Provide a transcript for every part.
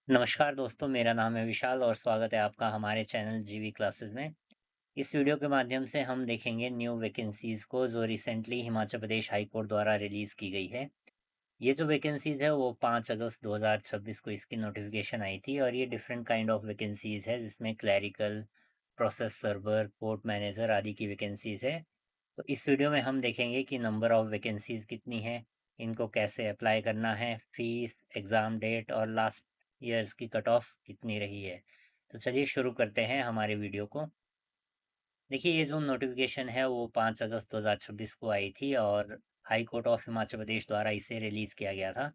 नमस्कार दोस्तों, मेरा नाम है विशाल और स्वागत है आपका हमारे चैनल जीवी क्लासेस में। इस वीडियो के माध्यम से हम देखेंगे न्यू वैकेंसीज़ को जो recently Himachal Pradesh high court द्वारा रिलीज़ की गई है। ये जो वैकेंसीज़ है वो 5 अगस्त 2026 को इसकी नोटिफ़िकेशन आई थी और ये डिफरेंट काइंड ऑफ वैकेंसीज़ है जिसमें clerical, process server, port manager आदि की वैकेंसीज़ है। तो इस वीडियो में हम देखेंगे कि नंबर ऑफ वैकेंसीज़ कितनी है, इनको कैसे अप्लाई करना है, फीस, एग्ज़ाम डेट और लास्ट ईयर्स की कट ऑफ कितनी रही है। तो चलिए शुरू करते हैं हमारे वीडियो को। देखिए ये जो नोटिफ़िकेशन है वो 5 अगस्त 2026 को आई थी और high court of Himachal Pradesh द्वारा इसे रिलीज़ किया गया था।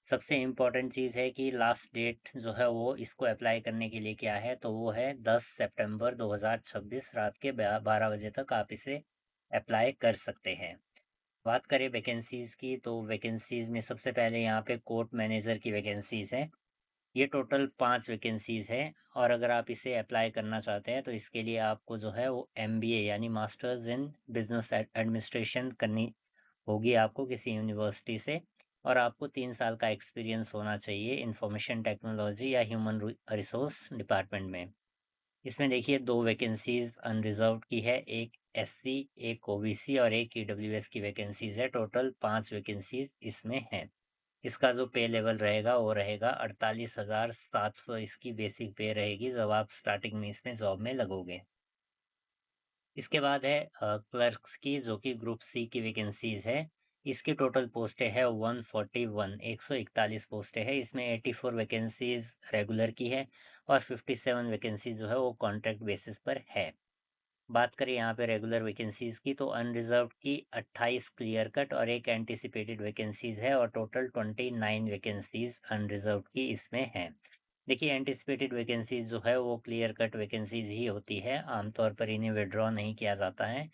सबसे इम्पोर्टेंट चीज़ है कि लास्ट डेट जो है वो इसको अप्लाई करने के लिए क्या है, तो वो है 10 सितंबर 2026 रात के 12 बजे तक आप इसे अप्लाई कर सकते हैं। बात करें वैकेंसीज़ की, तो वैकेंसीज़ में सबसे पहले यहाँ पे कोर्ट मैनेजर की वैकेंसीज़ हैं। ये टोटल 5 वैकेंसीज़ हैं और अगर आप इसे अप्लाई करना चाहते हैं, तो इसके लिए आपको जो है वो एमबीए यानी मास्टर्स इन बिज़नेस एडमिनिस्ट्रेशन करनी होगी आपको किसी यूनिवर्सिटी से और आपको 3 साल का एक्सपीरियंस होना चाहिए इंफॉर्मेशन टेक्नोलॉजी या ह्यूमन रिसोर्स डिपार्टमेंट में। इसमें देखिए 2 वैकेंसीज़ अनरिज़र्व्ड की है, एक एससी, एक ओबीसी और एक ईडब्ल्यूएस की वैकेंसीज़ है, टोटल 5 वैकेंसीज़ इसमें हैं। इसका जो पे लेवल रहेगा वो रहेगा 48,700 इसकी बेसिक पे रहेगी जब आप स्टार्टिंग में इसमें जॉब में लगोगे। इसके बाद है क्लर्क्स की जो कि ग्रुप सी की वैकेंसीज़ है। इसकी टोटल पोस्टें है 141 141 पोस्टें हैं। इसमें 84 वैकेंसीज़ रेगुलर की है और 57 वैकेंसीज़ जो है वो कॉन्ट्रैक्ट बेसिस पर है। बात करें यहाँ पे रेगुलर वैकेंसीज़ की, तो अनरिज़र्व्ड की 28 क्लियर कट और एक एंटीसिपेटेड वैकेंसीज़ है और टोटल 29 वैकेंसीज़ अनरिज़र्व्ड की इसमें हैं। देखिए एंटीसिपेटेड वैकेंसीज़ जो है वो क्लियर कट वैकेंसीज़ ही होती है, आमतौर पर इन्हें विथड्रॉ नहीं किया जाता है,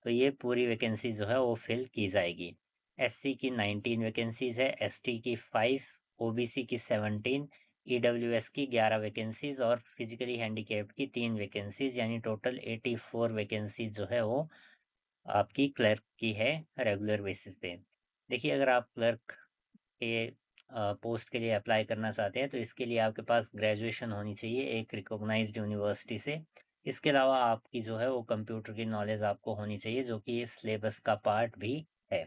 तो ये पूरी वैकेंसी जो है वो फिल की जाएगी। एससी की 19 वैकेंसीज़ है, एसटी की 5, ओबीसी की 17, ईडब्ल्यूएस की 11 वैकेंसीज़ और फिजिकली हैंडिकैप्ड की 3 वैकेंसीज़ यानी टोटल 84 वैकेंसीज़ जो है वो आपकी क्लर्क की है रेगुलर बेसिस पे। देखिए अगर आप क्लर्क के पोस्ट के लिए अप्लाई करना चाहते हैं तो इसके लिए आपके पास ग्रेजुएशन होनी चाहिए एक रिकॉग्नाइज्ड यूनिवर्सिटी से। इसके अलावा आपकी जो है वो कंप्यूटर की नॉलेज आपको होनी चाहिए जो कि इस सिलेबस का पार्ट भी है।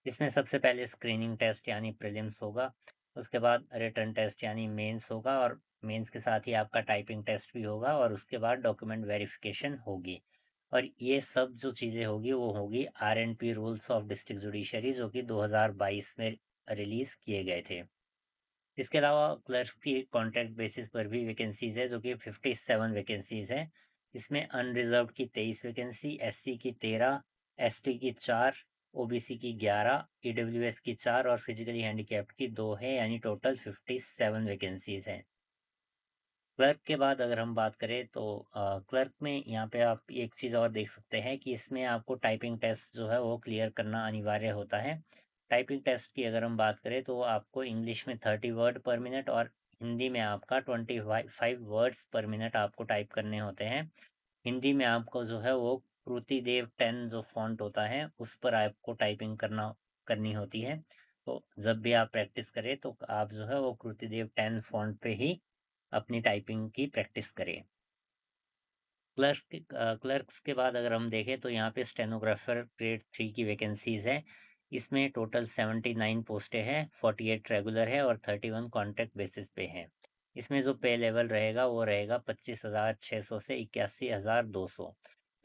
इसमें सबसे पहले स्क्रीनिंग टेस्ट यानी प्रीलिम्स होगा, उसके बाद रिटन टेस्ट यानी मेंस होगा और मेंस के साथ ही आपका टाइपिंग टेस्ट भी होगा और उसके बाद डॉक्यूमेंट वेरिफिकेशन होगी। और ये सब जो चीज़ें होगी वो होगी RNP rules of district judiciary जो कि 2022 में रिलीज़ किए गए थे। इसके अलावा क्लर्क की कॉन्ट्रैक्ट बेसिस पर भी वैकेंसीज़ है जो कि 57 वैकेंसीज़ हैं। इसमें अनरिज़र्व्ड की 23 वैकेंसी, एससी की 13, एसटी की 4, ओबीसी की 11, ईडब्ल्यूएस की 4 और फिजिकली हैंडिकैप्ड की 2 है यानी टोटल 57 वैकेंसीज़ हैं। क्लर्क के बाद अगर हम बात करें तो क्लर्क में यहाँ पे आप एक चीज़ और देख सकते हैं कि इसमें आपको टाइपिंग टेस्ट जो है वो क्लियर करना अनिवार्य होता है। टाइपिंग टेस्ट की अगर हम बात करें तो आपको इंग्लिश में 30 वर्ड पर मिनट और हिंदी में आपका 25 वर्ड्स पर मिनट आपको टाइप करने होते हैं। हिंदी में आपको जो है वो कृतिदेव 10 जो फ़ॉन्ट होता है उस पर आपको टाइपिंग करनी होती है। तो जब भी आप प्रैक्टिस करें तो आप जो है वो कृतिदेव 10 फ़ॉन्ट पे ही अपनी टाइपिंग की प्रैक्टिस करें। क्लर्क्स के बाद अगर हम देखें तो यहाँ पे स्टेनोग्राफर ग्रेड 3 की वैकेंसीज़ है। इसमें टोटल 79 पोस्टें हैं, 48 रेगुलर है और 31 कॉन्ट्रैक्ट बेसिस पे हैं। इसमें जो पे लेवल रहेगा वो रहेगा 25,600 से 81,200।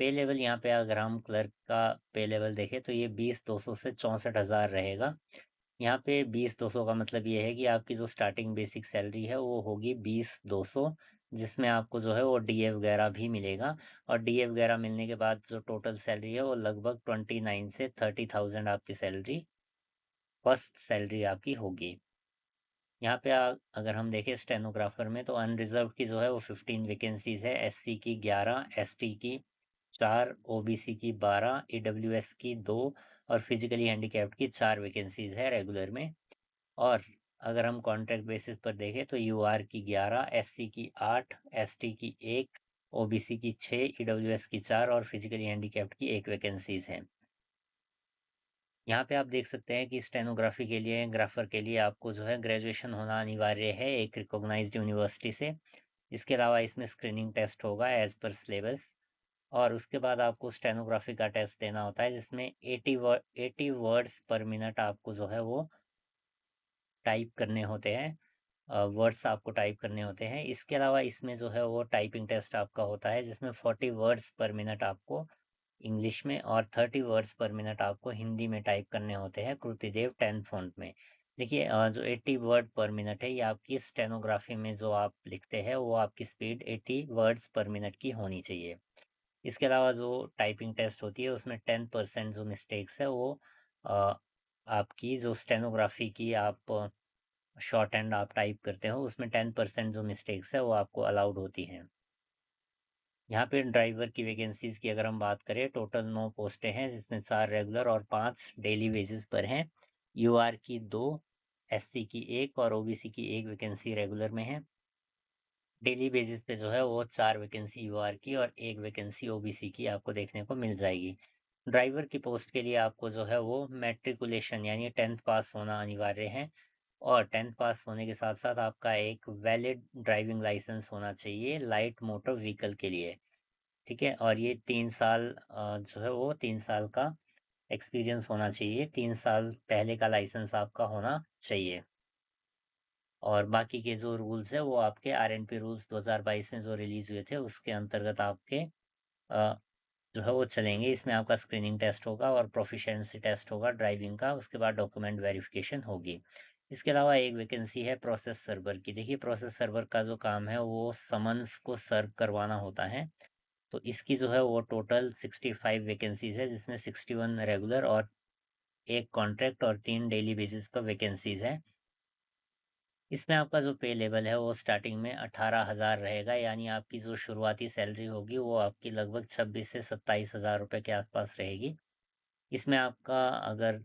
पे लेवल यहाँ पे अगर हम क्लर्क का पे लेवल देखें तो ये 20,200 से 64,000 रहेगा। यहाँ पे 20,200 का मतलब ये है कि आपकी जो स्टार्टिंग बेसिक सैलरी है वो होगी 20,200 जिसमें आपको जो है वो डीए वगैरह भी मिलेगा और डीए वगैरह मिलने के बाद जो टोटल सैलरी है वो लगभग 29 से 30,000 आपकी सैलरी फर्स्ट सैलरी आपकी होगी। यहाँ पे अगर हम देखें स्टेनोग्राफर में तो अनरिजर्व की जो है वो 15 वैकेंसीज है, एससी की 11, एसटी की 4, ओबीसी की 12, ईडब्ल्यूएस की 2 और फिजिकली हैंडिकैप्ड की 4 वैकेंसीज है रेगुलर में। और अगर हम कॉन्ट्रैक्ट बेसिस पर देखें तो यूआर की 11, एससी की 8, एसटी की 1, ओबीसी की 6, ईडब्ल्यूएस की 4 और फिजिकली हैंडिकैप्ड की 1 वैकेंसीज हैं। यहाँ पे आप देख सकते हैं कि स्टेनोग्राफी के लिए, ग्राफर के लिए आपको जो है ग्रेजुएशन होना अनिवार्य है एक रिकॉग्नाइज्ड यूनिवर्सिटी से। इसके अलावा इसमें स्क्रीनिंग टेस्ट होगा एज़ पर सिलेबस, और उसके बाद आपको स्टेनोग्राफी का टेस्ट देना होता है जिसमें 80 वर्ड्स पर मिनट आपको जो है वो टाइप करने होते हैं, वर्ड्स आपको टाइप करने होते हैं। इसके अलावा इसमें जो है वो टाइपिंग टेस्ट आपका होता है जिसमें 40 वर्ड्स पर मिनट आपको इंग्लिश में और 30 वर्ड्स पर मिनट आपको हिंदी में टाइप करने होते हैं कृतिदेव 10 फ़ॉन्ट में। देखिए, जो 80 वर्ड पर मिनट है ये आपकी स्टेनोग्राफी में जो आप लिखते हैं वो आपकी स्पीड 80 वर्ड्स पर मिनट की होनी चाहिए। इसके अलावा जो टाइपिंग टेस्ट होती है उसमें 10% जो मिस्टेक्स है वो अ, आपकी जो स्टेनोग्राफी की आप शॉर्ट हैंड आप टाइप करते हो उसमें 10% जो मिस्टेक्स है वो आपको अलाउड होती हैं। यहाँ पे ड्राइवर की वैकेंसीज की अगर हम बात करें, टोटल 9 पोस्टें हैं जिसमें 4 रेगुलर और 5 डेली बेसिस पर हैं। यूआर की 2, एससी की 1 और ओबीसी की 1 वैकेंसी रेगुलर में है। डेली बेसिस पे जो है वो 4 वैकेंसी यूआर की और 1 वैकेंसी ओबीसी की आपको देखने को मिल जाएगी। ड्राइवर की पोस्ट के लिए आपको जो है वो मैट्रिकुलेशन यानी 10th पास होना अनिवार्य है, और 10th पास होने के साथ-साथ आपका एक वैलिड ड्राइविंग लाइसेंस होना चाहिए लाइट मोटर व्हीकल के लिए, ठीक है? और ये 3 साल जो है वो 3 साल का एक्सपीरियंस होना चाहिए, 3 साल पहले का लाइसेंस आपका होना चाहिए। और बाकी के जो रूल्स हैं वो आपके आरएनपी रूल्स 2022 में जो रिलीज़ हुए थे उसके अंतर्गत आपके अ, जो है वो चलेंगे। इसमें आपका स्क्रीनिंग टेस्ट होगा और प्रोफिशिएंसी टेस्ट होगा ड्राइविंग का, उसके बाद डॉक्यूमेंट वेरिफिकेशन होगी। इसके अलावा एक वैकेंसी है प्रोसेस सर्वर की। देखिए, प्रोसेस सर्वर का जो काम है वो समन्स को सर्व करवाना होता है। तो इसकी जो है वो टोटल 65 वैकेंसीज़ है जिसमें 61 रेगुलर और 1 कॉन्ट्रैक्ट और 3 डेली बेसिस पर वैकेंसीज़ हैं। इसमें आपका जो पे लेवल है वो स्टार्टिंग में 18,000 रहेगा, यानी आपकी जो शुरुआती सैलरी होगी वो आपकी लगभग 26 से 27,000 रुपए के आसपास रहेगी। इसमें आपका, अगर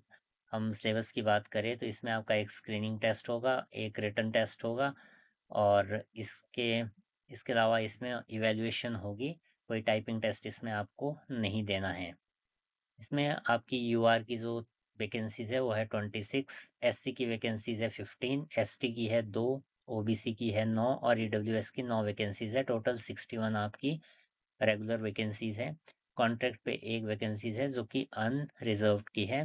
हम सिलेबस की बात करें तो इसमें आपका एक स्क्रीनिंग टेस्ट होगा, एक रिटन टेस्ट होगा और इसके अलावा इसमें इवैल्यूएशन होगी। कोई टाइपिंग टेस्ट इसमें आपको नहीं देना है। इसमें आपकी यूआर की जो वैकेंसीज़ है वो है 26, एससी की वैकेंसीज़ है 15, एसटी की है 2, ओबीसी की है 9 और ईडब्ल्यूएस की 9 वैकेंसीज़ है। टोटल 61 आपकी रेगुलर वैकेंसीज़ हैं। कॉन्ट्रैक्ट पे 1 वैकेंसीज़ है जो कि अनरिज़र्व्ड की है।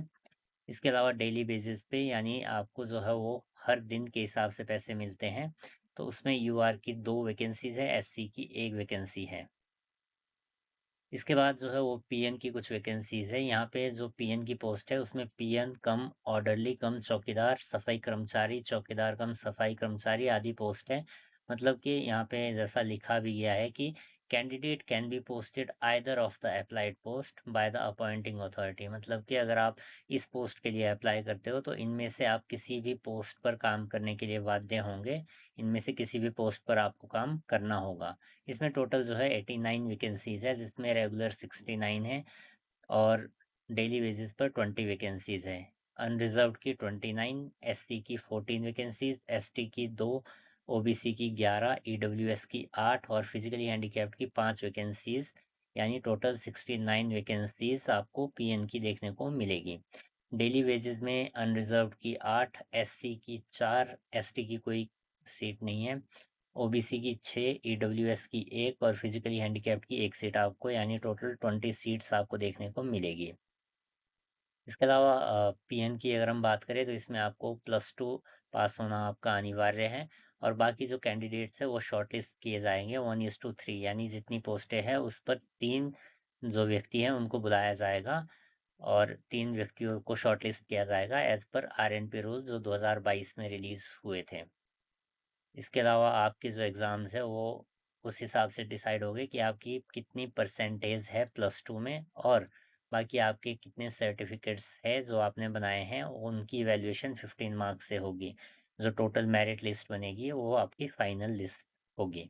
इसके अलावा डेली बेसिस पे यानी आपको जो है वो हर दिन के हिसाब से पैसे मिलते हैं। तो उसमें यूआर की 2 वैकेंसीज़ है, एससी की 1 वैकेंसी है। इसके बाद जो है वो पीएन की कुछ वैकेंसीज़ है। यहाँ पे जो पीएन की पोस्ट है उसमें पीएन कम ऑर्डरली कम चौकीदार, सफाई कर्मचारी, चौकीदार कम सफाई कर्मचारी आदि पोस्ट है। मतलब कि यहाँ पे जैसा लिखा भी गया है कि candidate can be posted either of the applied post by the appointing authority. मतलब कि अगर आप इस पोस्ट के लिए अप्लाई करते हो तो इनमें से आप किसी भी पोस्ट पर काम करने के लिए बाध्य होंगे। इनमें से किसी भी पोस्ट पर आपको काम करना होगा। इसमें टोटल जो है 89 वैकेंसीज़ है जिसमें रेगुलर 69 है और डेली बेसिस पर 20 वैकेंसीज़ है। अनरिज़र्व्ड की 29, एससी की 14 वैकेंसीज़, एसटी की 2, ओबीसी की 11, ईडब्ल्यूएस की 8 और फिजिकली हैंडिकैप्ड की 5 वैकेंसीज़, यानी टोटल 69 वैकेंसीज़ आपको पीएन की देखने को मिलेगी। डेली वेजेस में अनरिज़र्व्ड की 8, एससी की 4, एसटी की कोई सीट नहीं है, ओबीसी की 6, ईडब्ल्यूएस की 1 और फिजिकली हैंडिकैप्ड की 1 सीट आपको, यानी टोटल 20 सीट्स आपको देखने को मिलेगी। इसके अलावा पीएन की अगर हम बात करें तो इसमें आपको +2 पास होना आपका अनिवार्य है और बाकी जो कैंडिडेट्स हैं वो शॉर्टलिस्ट किए जाएँगे 1:3, यानी जितनी पोस्टें हैं उस पर 3 जो व्यक्ति हैं उनको बुलाया जाएगा और 3 व्यक्तियों को शॉर्टलिस्ट किया जाएगा एज़ पर आरएनपी रूल जो 2022 में रिलीज़ हुए थे। इसके अलावा आपके जो एग्ज़ाम्स हैं वो उस हिसाब से डिसाइड होंगे कि आपकी कितनी परसेंटेज है +2 में और बाकी आपके कितने सर्टिफ़िकेट्स हैं जो आपने बनाए हैं, उनकी इवैल्यूएशन 15 मार्क्स से होगी। जो टोटल मेरिट लिस्ट बनेगी वो आपकी फाइनल लिस्ट होगी।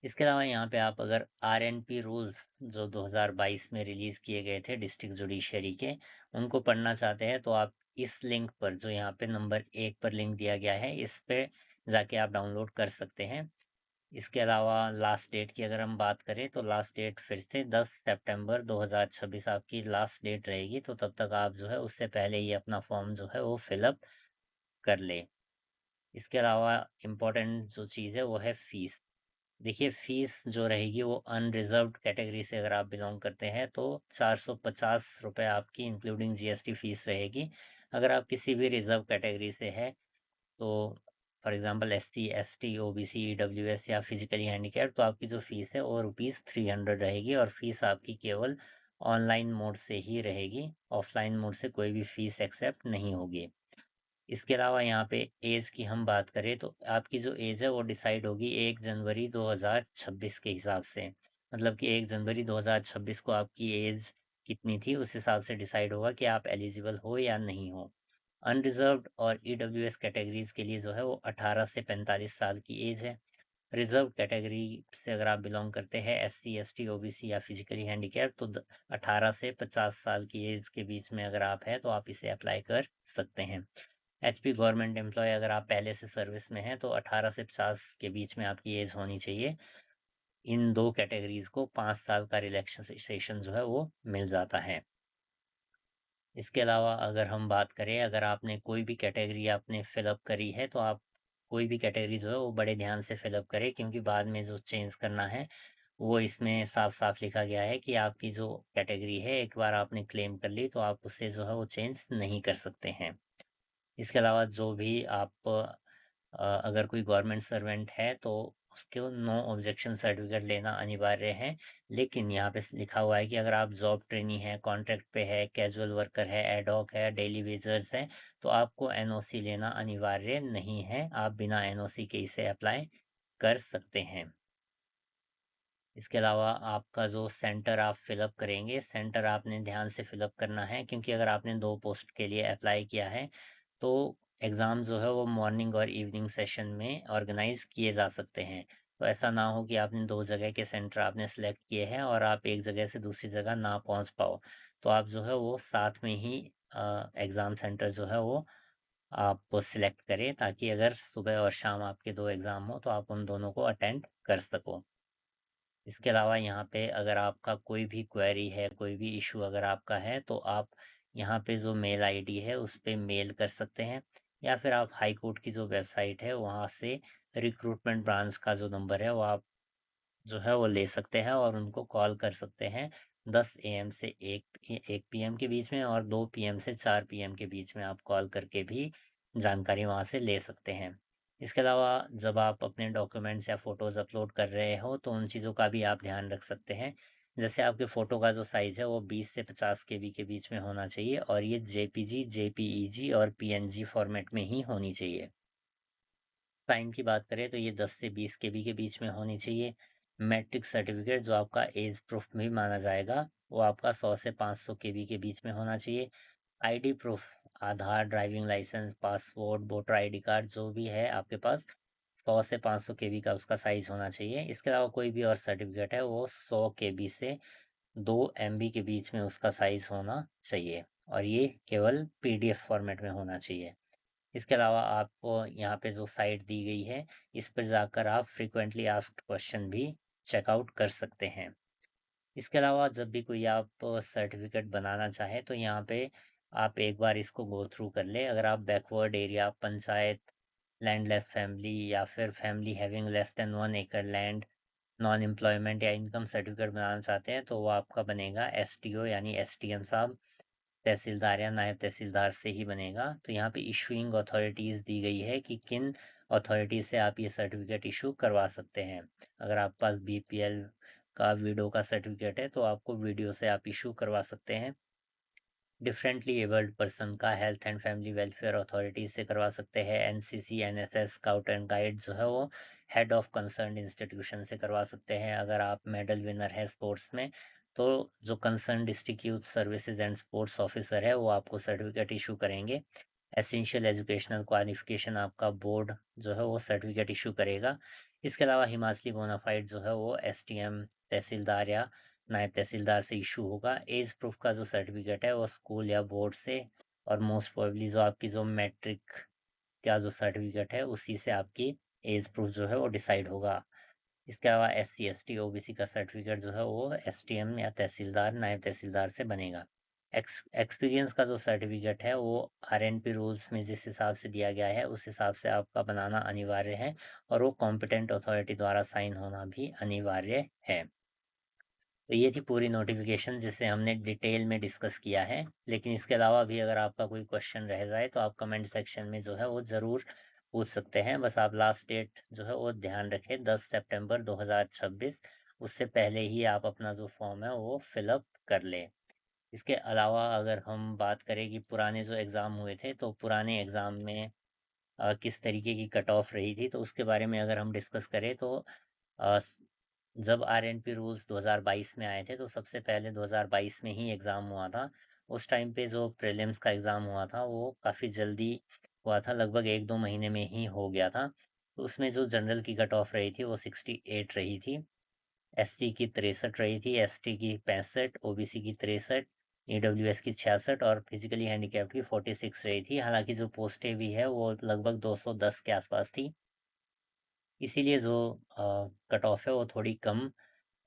इसके अलावा यहाँ पे आप अगर आरएनपी रूल्स जो 2022 में रिलीज़ किए गए थे डिस्ट्रिक्ट जुडिशरी के, उनको पढ़ना चाहते हैं तो आप इस लिंक पर जो यहाँ पे नंबर 1 पर लिंक दिया गया है, इस पे जाके आप डाउनलोड कर सकते हैं। इसके अलावा लास्ट डेट की अगर हम बात करें तो लास्ट डेट फिर से 10 सितंबर 2026 आपकी लास्ट डेट रहेगी, तो तब तक आप जो है उससे पहले ही अपना फॉर्म जो है वो फिलअप कर ले। इसके अलावा इम्पोर्टेंट जो चीज़ है वो है फ़ीस। देखिए फ़ीस जो रहेगी वो अनरिज़र्व्ड कैटेगरी से अगर आप बिलॉन्ग करते हैं तो 450 रुपये आपकी इंक्लूडिंग जीएसटी फ़ीस रहेगी। अगर आप किसी भी रिज़र्व कैटेगरी से है तो for example SC, ST, OBC, EWS या फिजिकली हैंडीकैप्ड, तो आपकी जो फ़ीस है वो ₹300 रहेगी और फ़ीस आपकी केवल ऑनलाइन मोड से ही रहेगी, ऑफलाइन मोड से कोई भी फ़ीस एक्सेप्ट नहीं होगी। इसके अलावा यहाँ पे एज की हम बात करें तो आपकी जो एज है वो डिसाइड होगी 1 जनवरी 2026 के हिसाब से। मतलब कि 1 जनवरी 2026 को आपकी एज कितनी थी उस हिसाब से डिसाइड होगा कि आप एलिजिबल हो या नहीं हो। अनरिजर्व्ड और ईडब्ल्यूएस कैटेगरीज के लिए जो है वो 18 से 45 साल की एज है। रिजर्व कैटेगरी से अगर आप बिलोंग करते हैं एससी, एसटी, ओबीसी या फिजिकली हैंडीकैप तो 18 से 50 साल की एज के बीच में अगर आप हैं तो आप इसे अप्लाई कर सकते हैं। एचपी गवर्नमेंट एम्प्लॉय अगर आप पहले से सर्विस में हैं तो 18 से 50 के बीच में आपकी एज होनी चाहिए। इन दो कैटेगरीज को 5 साल का रिलैक्सेशन जो है वो मिल जाता है। इसके अलावा अगर हम बात करें, अगर आपने कोई भी कैटेगरी आपने फिलअप करी है तो आप कोई भी कैटेगरी जो है वो बड़े ध्यान से फिलअप करें, क्योंकि बाद में जो चेंज करना है वो इसमें साफ साफ लिखा गया है कि आपकी जो कैटेगरी है एक बार आपने क्लेम कर ली तो आप उससे जो है वो चेंज नहीं कर सकते हैं। इसके अलावा जो भी आप अगर कोई गवर्नमेंट सर्वेंट है तो उसके नो ऑब्जेक्शन सर्टिफिकेट लेना अनिवार्य है। लेकिन यहाँ पे लिखा हुआ है कि अगर आप जॉब ट्रेनी है, कॉन्ट्रैक्ट पे है, कैजुअल वर्कर है, एडॉक है, डेली वेजर्स है तो आपको एनओसी लेना अनिवार्य नहीं है। आप बिना एनओसी के इसे अप्लाई कर सकते हैं। इसके अलावा आपका जो सेंटर आप फिलअप करेंगे, सेंटर आपने ध्यान से फिलअप करना है, क्योंकि अगर आपने 2 पोस्ट के लिए अप्लाई किया है तो एग्ज़ाम जो है वो मॉर्निंग और इवनिंग सेशन में ऑर्गेनाइज़ किए जा सकते हैं। तो ऐसा ना हो कि आपने 2 जगह के सेंटर आपने सेलेक्ट किए हैं और आप एक जगह से दूसरी जगह ना पहुंच पाओ। तो आप जो है वो साथ में ही एग्ज़ाम सेंटर जो है वो आप सिलेक्ट करें, ताकि अगर सुबह और शाम आपके 2 एग्ज़ाम हो तो आप उन दोनों को अटेंड कर सको। इसके अलावा यहाँ पे अगर आपका कोई भी क्वेरी है, कोई भी इशू अगर आपका है तो आप यहाँ पे जो मेल आईडी है उस पे मेल कर सकते हैं, या फिर आप हाई कोर्ट की जो वेबसाइट है वहाँ से रिक्रूटमेंट ब्रांच का जो नंबर है वो आप जो है वो ले सकते हैं और उनको कॉल कर सकते हैं 10 एएम से 1 पीएम के बीच में, और 2 पीएम से 4 पीएम के बीच में आप कॉल करके भी जानकारी वहाँ से ले सकते हैं। इसके अलावा जब आप अपने डॉक्यूमेंट्स या फ़ोटोज़ अपलोड कर रहे हो तो उन चीज़ों का भी आप ध्यान रख सकते हैं। जैसे आपके फ़ोटो का जो साइज़ है वो 20 से 50 केबी के बीच में होना चाहिए और ये जेपीजी, जेपीईजी और पीएनजी फॉर्मेट में ही होनी चाहिए। टाइम की बात करें तो ये 10 से 20 केबी के बीच में होनी चाहिए। मैट्रिक सर्टिफिकेट जो आपका एज प्रूफ भी माना जाएगा, वो आपका 100 से 500 केबी के बीच में होना चाहिए। ID proof, Aadhaar, driving licence, passport, voter ID card जो भी है आपके पास, 100 से 500 केबी का उसका साइज होना चाहिए। इसके अलावा कोई भी और सर्टिफिकेट है वो 100 केबी से 2 एमबी के बीच में उसका साइज होना चाहिए, और ये केवल पीडीएफ फॉर्मेट में होना चाहिए। इसके अलावा आपको यहाँ पे जो साइट दी गई है इस पर जाकर आप फ्रीक्वेंटली आस्क्ड क्वेश्चन भी चेकआउट कर सकते हैं। इसके अलावा जब भी कोई आप सर्टिफिकेट बनाना चाहे तो यहाँ पे आप एक बार इसको गो थ्रू कर ले। अगर आप backward area, panchayat, landless family या फिर फैमिली हैविंग लेस देन 1 एकड़ लैंड, नॉन एम्प्लॉयमेंट या इनकम सर्टिफिकेट बनाना चाहते हैं तो वो आपका बनेगा एसटीओ यानी एसटीएम साहब, तहसीलदार या नायब तहसीलदार से ही बनेगा। तो यहाँ पे इशूइंग अथॉरिटीज़ दी गई है कि किन अथॉरिटी से आप ये सर्टिफिकेट इशू करवा सकते हैं। अगर आपके पास बीपीएल का, वीडो का सर्टिफिकेट है तो आपको वीडियो से आप इशू करवा सकते हैं। डिफरेंटली एबल्ड पर्सन का health and family welfare authority से करवा सकते हैं। NCC, NSS, scout and guide जो है वो हेड ऑफ कंसर्न इंस्टीट्यूशन से करवा सकते हैं। अगर आप मेडल विनर है स्पोर्ट्स में तो जो concern district youth services and sports officer है वो आपको सर्टिफिकेट इशू करेंगे। एसेंशियल एजुकेशनल क्वालिफिकेशन आपका बोर्ड जो है वो सर्टिफिकेट इशू करेगा। इसके अलावा हिमाचली बोनाफाइड जो है वो एसटीएम, तहसीलदार या नायब तहसीलदार से इशू होगा। एज प्रूफ का जो सर्टिफिकेट है वो स्कूल या बोर्ड से, और मोस्ट प्रोबेबली जो आपकी जो मैट्रिक का जो सर्टिफिकेट है उसी से आपकी एज प्रूफ जो है वो डिसाइड होगा। इसके अलावा SC ST OBC का सर्टिफिकेट जो है वो STM या तहसीलदार नायब तहसीलदार से बनेगा। एक्सपीरियंस का जो सर्टिफिकेट है वो RNP रूल्स में जिस हिसाब से दिया गया है उस हिसाब से आपका बनाना अनिवार्य है और वो कॉम्पिटेंट अथॉरिटी द्वारा साइन होना भी अनिवार्य है। तो ये थी पूरी नोटिफिकेशन जिसे हमने डिटेल में डिस्कस किया है। लेकिन इसके अलावा भी अगर आपका कोई क्वेश्चन रह जाए तो आप कमेंट सेक्शन में जो है वो ज़रूर पूछ सकते हैं। बस आप लास्ट डेट जो है वो ध्यान रखें 10 सितंबर 2026, उससे पहले ही आप अपना जो फॉर्म है वो फिलअप कर लें। इसके अलावा अगर हम बात करें कि पुराने जो एग्ज़ाम हुए थे तो पुराने एग्ज़ाम में किस तरीके की कट ऑफ रही थी तो उसके बारे में अगर हम डिस्कस करें तो अ, जब RNP रूल्स 2022 में आए थे तो सबसे पहले 2022 में ही एग्ज़ाम हुआ था। उस टाइम पे जो प्रीलिम्स का एग्ज़ाम हुआ था वो काफ़ी जल्दी हुआ था, लगभग 1-2 महीने में ही हो गया था। तो उसमें जो जनरल की कट ऑफ रही थी वो 68 रही थी, SC की 63 रही थी, ST की 65, OBC की 63, EWS की 66 और फिजिकली हैंडीकैप्ड की 46 रही थी। हालाँकि जो पोस्टें भी है वो लगभग 210 के आसपास थी। इसीलिए जो कट ऑफ है वो थोड़ी कम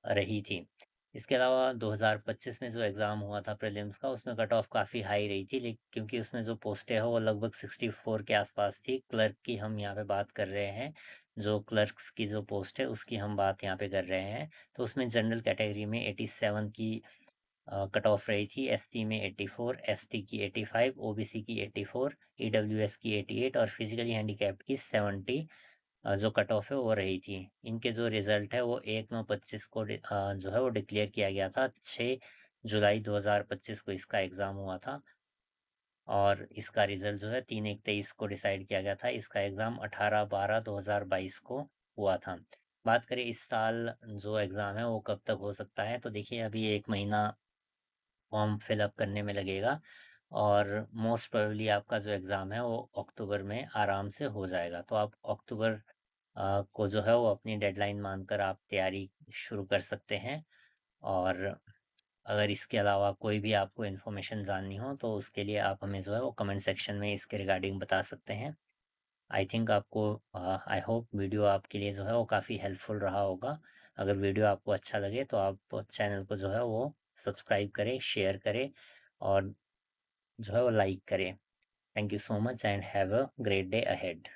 रही थी। इसके अलावा 2025 में जो एग्ज़ाम हुआ था प्रीलिम्स का उसमें कट ऑफ काफ़ी हाई रही थी, क्योंकि उसमें जो पोस्टें हैं वो लगभग 64 के आसपास थी। क्लर्क की हम यहाँ पे बात कर रहे हैं, जो क्लर्क्स की जो पोस्ट है उसकी हम बात यहाँ पे कर रहे हैं। तो उसमें जनरल कैटेगरी में 87 की कट ऑफ रही थी, SC में 84, ST की 85, OBC की 84, EWS की 88 और फिजिकली हैंडीकैप्ड की 70 जो कट ऑफ है वो रही थी। इनके जो रिज़ल्ट है वो 1/9/25 को जो है वो डिक्लेयर किया गया था। 6 जुलाई 2025 को इसका एग्ज़ाम हुआ था और इसका रिज़ल्ट जो है 3/1/23 को डिसाइड किया गया था। इसका एग्ज़ाम 18/12/2022 को हुआ था। बात करें इस साल जो एग्ज़ाम है वो कब तक हो सकता है, तो देखिए अभी 1 महीना फॉर्म फिल अप करने में लगेगा और मोस्ट प्रोबेबली आपका जो एग्ज़ाम है वो अक्टूबर में आराम से हो जाएगा। तो आप अक्टूबर को जो है वो अपनी डेडलाइन मानकर आप तैयारी शुरू कर सकते हैं। और अगर इसके अलावा कोई भी आपको इन्फॉर्मेशन जाननी हो तो उसके लिए आप हमें जो है वो कमेंट सेक्शन में इसके रिगार्डिंग बता सकते हैं। आई थिंक आपको आई होप वीडियो आपके लिए जो है वो काफ़ी हेल्पफुल रहा होगा। अगर वीडियो आपको अच्छा लगे तो आप चैनल को जो है वो सब्सक्राइब करें, शेयर करें और जो है वो लाइक करें। Thank you so much and have a great day ahead.